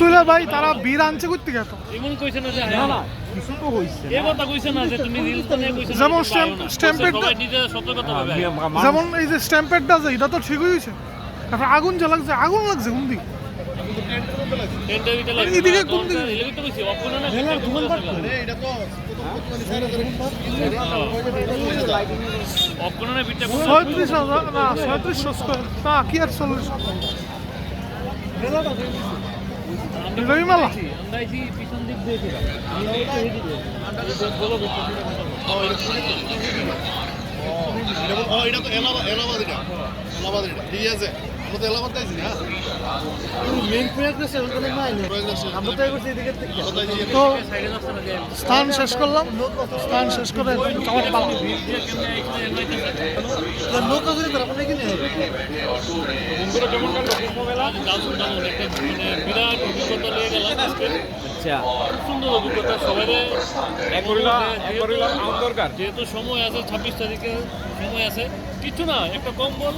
তুলে ভাই তারা বীর আনছে করতে গেত এমন কইছে না যে না কিছু তো হইছে এ কথা কইছে না যে তুমি রিলস বানিয়ে কইছো যেমন স্ট্যাম্পেড সবাই নিজে সতর্কতা হবে যেমন এই যে স্ট্যাম্পেডটা আছে এটা তো ঠিকই হইছে তারপর আগুন জ্বালাচ্ছে আগুন লাগছে কোন দিকে এদিকে কোন দিকে এদিকে কইছি অপনা না এটা তো অপনা না বিটটা ৩৬,০০০ না ৩৭০০ স্কয়ার তা কি আর ৪০ এটাই মেলা আমরা এই পিছন দিক দিয়ে ছিলাম এটা তো এলাহাবাদ এটা ঠিক আছে আমরা তো এলাহাবাদ আইছি না মেইন প্রজেক্ট আছে ওখানে নাই আমরা তো এগোছি এদিকে তো স্থান শেষ করলাম স্থান শেষ করে আমার পালা লোক আছে তারা মানে কি নেই বন্ধুরা কেমন কাটলো কুম্ভমেলা দারুণ একটা বিরাট অভিজ্ঞতা নিয়ে গেলাম আজকে আচ্ছা খুব সুন্দর অভিজ্ঞতা সবাই দরকার যেহেতু সময় আছে ২৬ তারিখে সময় আছে কিছু না একটা কম্বল